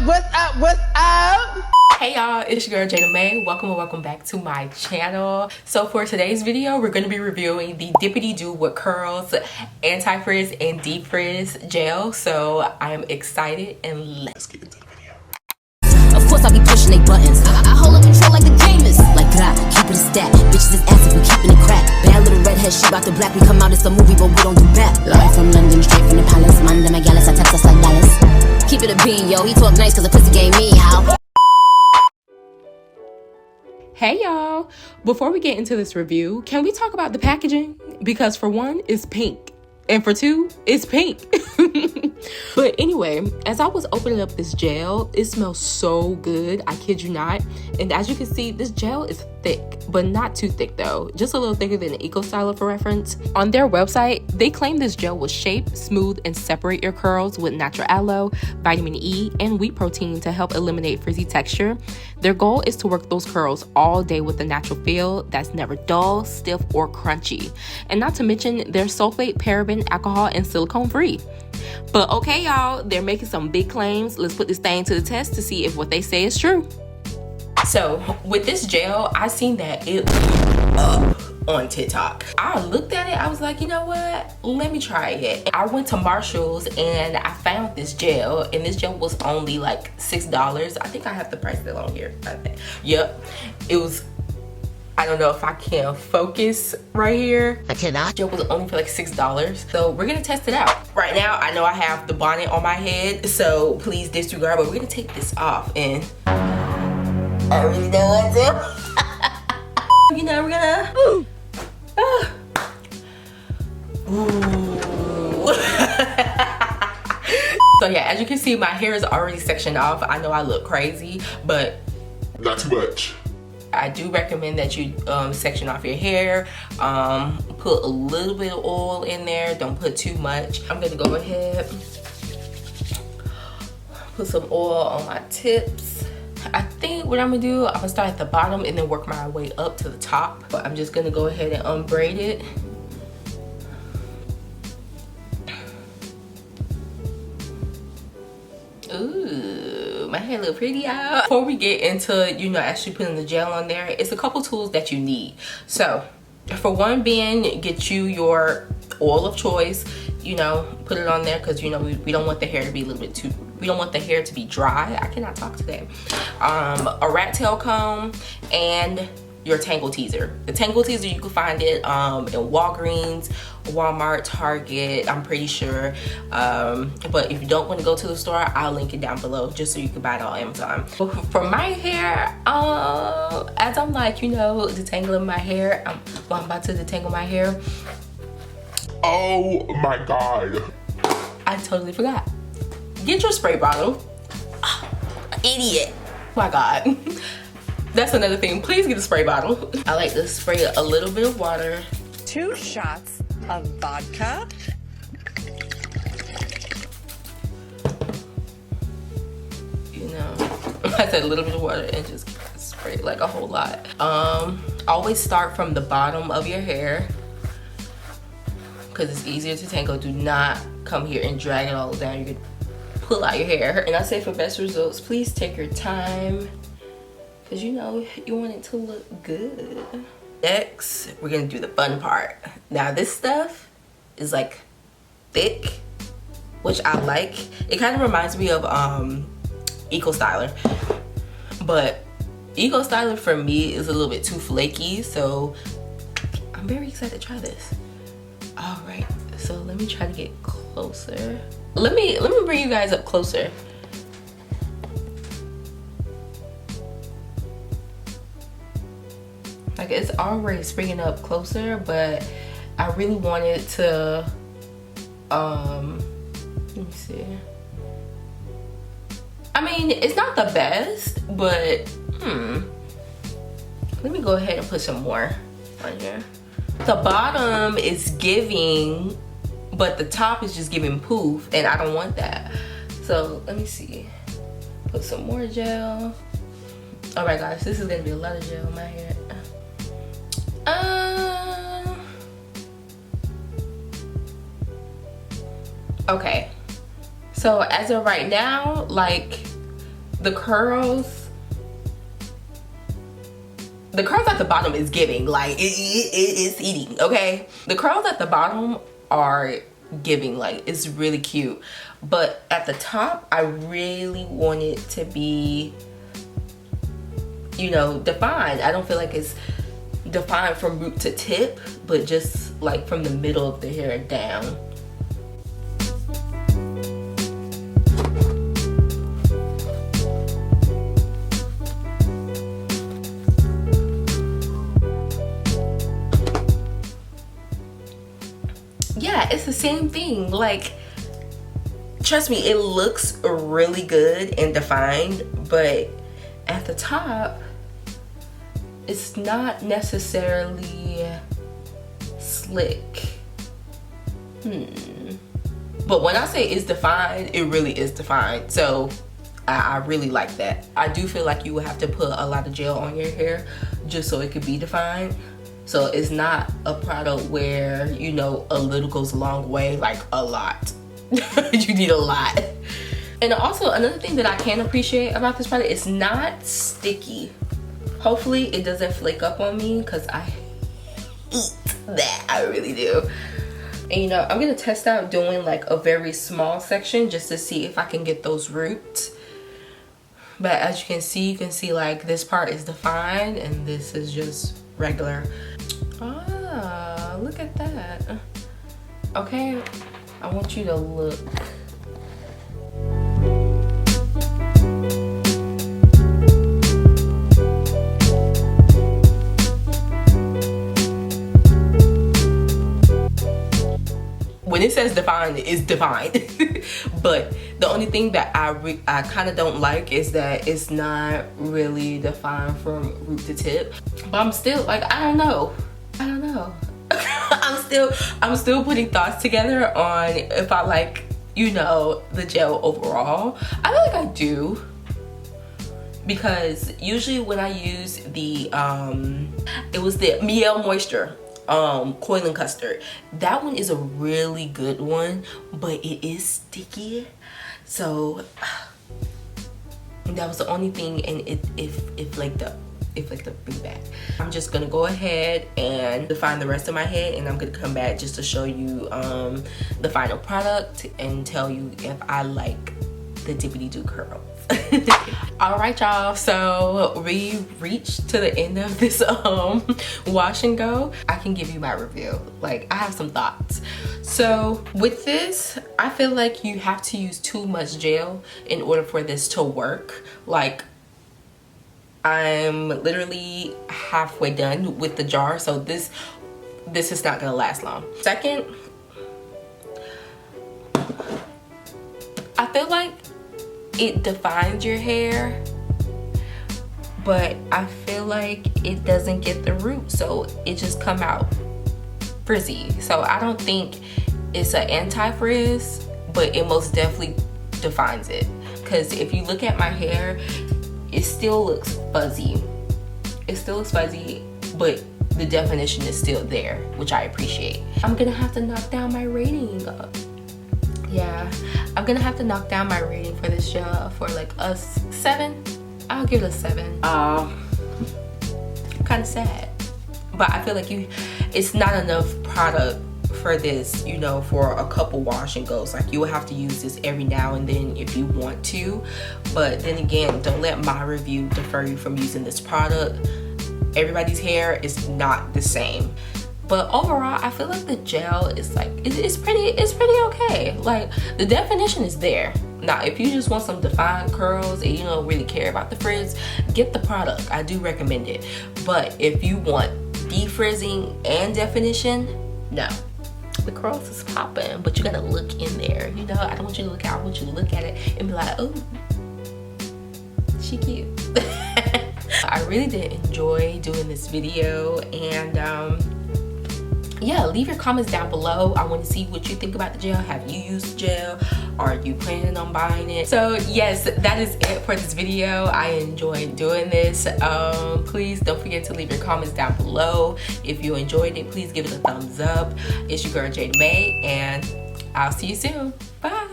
What's up? Hey y'all, it's your girl Jada May. Welcome and welcome back to my channel. So for today's video, we're going to be reviewing the Dippity-Do with curls, anti-frizz, and deep frizz gel. So I am excited and let's get into the video. Of course I be pushing they buttons. I hold up control like the gamers. Like blah, keep it a stat. Bitches is ass if we keeping it crap. Bad little redhead, she bout the black. We come out, it's a movie, but we don't do that. Live from London, straight from the palace. Manda Magalis, I text us like Dallas. Keep it a bean, yo. He talk nice cause the pussy gave me how. Hey y'all, before we get into this review, can we talk about the packaging? Because for one, it's pink. And for two, it's pink. But anyway, as I was opening up this gel, it smells so good. I kid you not. And as you can see, this gel is thick, but not too thick though. Just a little thicker than an Eco Styler for reference. On their website, they claim this gel will shape, smooth, and separate your curls with natural aloe, vitamin E, and wheat protein to help eliminate frizzy texture. Their goal is to work those curls all day with a natural feel that's never dull, stiff, or crunchy. And not to mention, they're sulfate, paraben, alcohol, and silicone free. But okay, y'all, they're making some big claims. Let's put this thing to the test to see if what they say is true. So with this gel, I seen that it blew up on TikTok. I looked at it, I was like, you know what? Let me try it. I went to Marshall's and I found this gel, and this gel was only like $6. I think I have the price still on here. I think. Yep. It was, I don't know if I can focus right here. I cannot. Gel was only for like $6. So we're gonna test it out. Right now, I know I have the bonnet on my head, so please disregard, but we're gonna take this off and I really don't want to. You know, we're gonna. Ooh. So yeah, as you can see, my hair is already sectioned off. I know I look crazy, but Not too much. I do recommend that you section off your hair. Put a little bit of oil in there. Don't put too much. I'm gonna go ahead, put some oil on my tips. I think what I'm gonna do, I'm gonna start at the bottom and then work my way up to the top. But I'm just gonna go ahead and unbraid it. Ooh, my hair look pretty out. Before we get into, you know, actually putting the gel on there, it's a couple tools that you need. So for one being, get you your oil of choice, you know, put it on there because, you know, we don't want the hair to be a little bit too, we don't want the hair to be dry. I cannot talk today. A rat tail comb and your tangle teaser. The tangle teaser, you can find it in Walgreens, Walmart, Target, I'm pretty sure. But if you don't want to go to the store, I'll link it down below just so you can buy it on Amazon. For my hair, as I'm like, you know, detangling my hair, I'm about to detangle my hair. Oh my God. I totally forgot. Get your spray bottle. Idiot. Oh my God. That's another thing. Please get a spray bottle. I like to spray a little bit of water. 2 shots of vodka. You know, I said a little bit of water and just spray like a whole lot. Always start from the bottom of your hair because it's easier to tangle. Do not come here and drag it all down. You can pull out your hair. And I say for best results, please take your time because you know you want it to look good. Next, we're gonna do the fun part. Now this stuff is like thick, which I like. It kind of reminds me of Eco Styler, but Eco Styler for me is a little bit too flaky, so I'm very excited to try this. All right, so let me try to get closer. Let me bring you guys up closer. Like, it's already springing up closer, but I really wanted to, let me see. I mean, it's not the best, but, let me go ahead and put some more on here. The bottom is giving, but the top is just giving poof, and I don't want that. So, let me see. Put some more gel. All right, guys, this is gonna be a lot of gel in my hair. Okay, so as of right now, like, The curls at the bottom is giving, like it is eating, okay? The curls at the bottom are giving, like it's really cute, but at the top I really want it to be, you know, defined. I don't feel like it's defined from root to tip, but just like from the middle of the hair down. Yeah, it's the same thing. Like, trust me, it looks really good and defined, but at the top it's not necessarily slick. But when I say it's defined, it really is defined. So I really like that. I do feel like you would have to put a lot of gel on your hair just so it could be defined. So it's not a product where, you know, a little goes a long way, like a lot. You need a lot. And also another thing that I can appreciate about this product, it's not sticky. Hopefully it doesn't flake up on me, because I hate that. I really do. And you know, I'm gonna test out doing like a very small section just to see if I can get those roots. But as you can see like this part is defined and this is just regular. Ah, look at that. Okay, I want you to look. When it says defined, it's defined. But the only thing that I kind of don't like is that it's not really defined from root to tip. But I'm still like, I don't know. I'm still putting thoughts together on if I like, you know, the gel overall. I feel like I do, because usually when I use the it was the Miel Moisture coiling custard, that one is a really good one, but it is sticky. So that was the only thing, and it flaked up. It flicked up pretty bad. I'm just gonna go ahead and define the rest of my head, and I'm gonna come back just to show you the final product and tell you if I like the Dippity-Do curls. All right, y'all, so we reached to the end of this wash and go. I can give you my review. Like, I have some thoughts. So with this, I feel like you have to use too much gel in order for this to work. Like, I'm literally halfway done with the jar, so this is not gonna last long. Second, I feel like it defines your hair, but I feel like it doesn't get the root, so it just come out frizzy. So I don't think it's an anti-frizz, but it most definitely defines it. Because if you look at my hair, it still looks fuzzy. It still looks fuzzy, but the definition is still there, which I appreciate. I'm gonna have to knock down my rating. Yeah, I'm gonna have to knock down my rating for this gel for like a 7. I'll give it a 7. Kind of sad, but I feel like it's not enough product for this, you know, for a couple wash and goes. Like, you will have to use this every now and then if you want to, but then again, don't let my review defer you from using this product. Everybody's hair is not the same, but overall I feel like the gel is like, it's pretty okay. Like, the definition is there. Now if you just want some defined curls and you don't really care about the frizz, get the product. I do recommend it. But if you want defrizzing and definition, no. The curls is popping, but you gotta look in there. You know, I don't want you to look out. I want you to look at it and be like, oh, she cute. I really did enjoy doing this video, and yeah, leave your comments down below. I want to see what you think about the gel. Have you used the gel? Are you planning on buying it? So yes, that is it for this video. I enjoyed doing this. Please don't forget to leave your comments down below. If you enjoyed it, please give it a thumbs up. It's your girl Jada May, and I'll see you soon. Bye.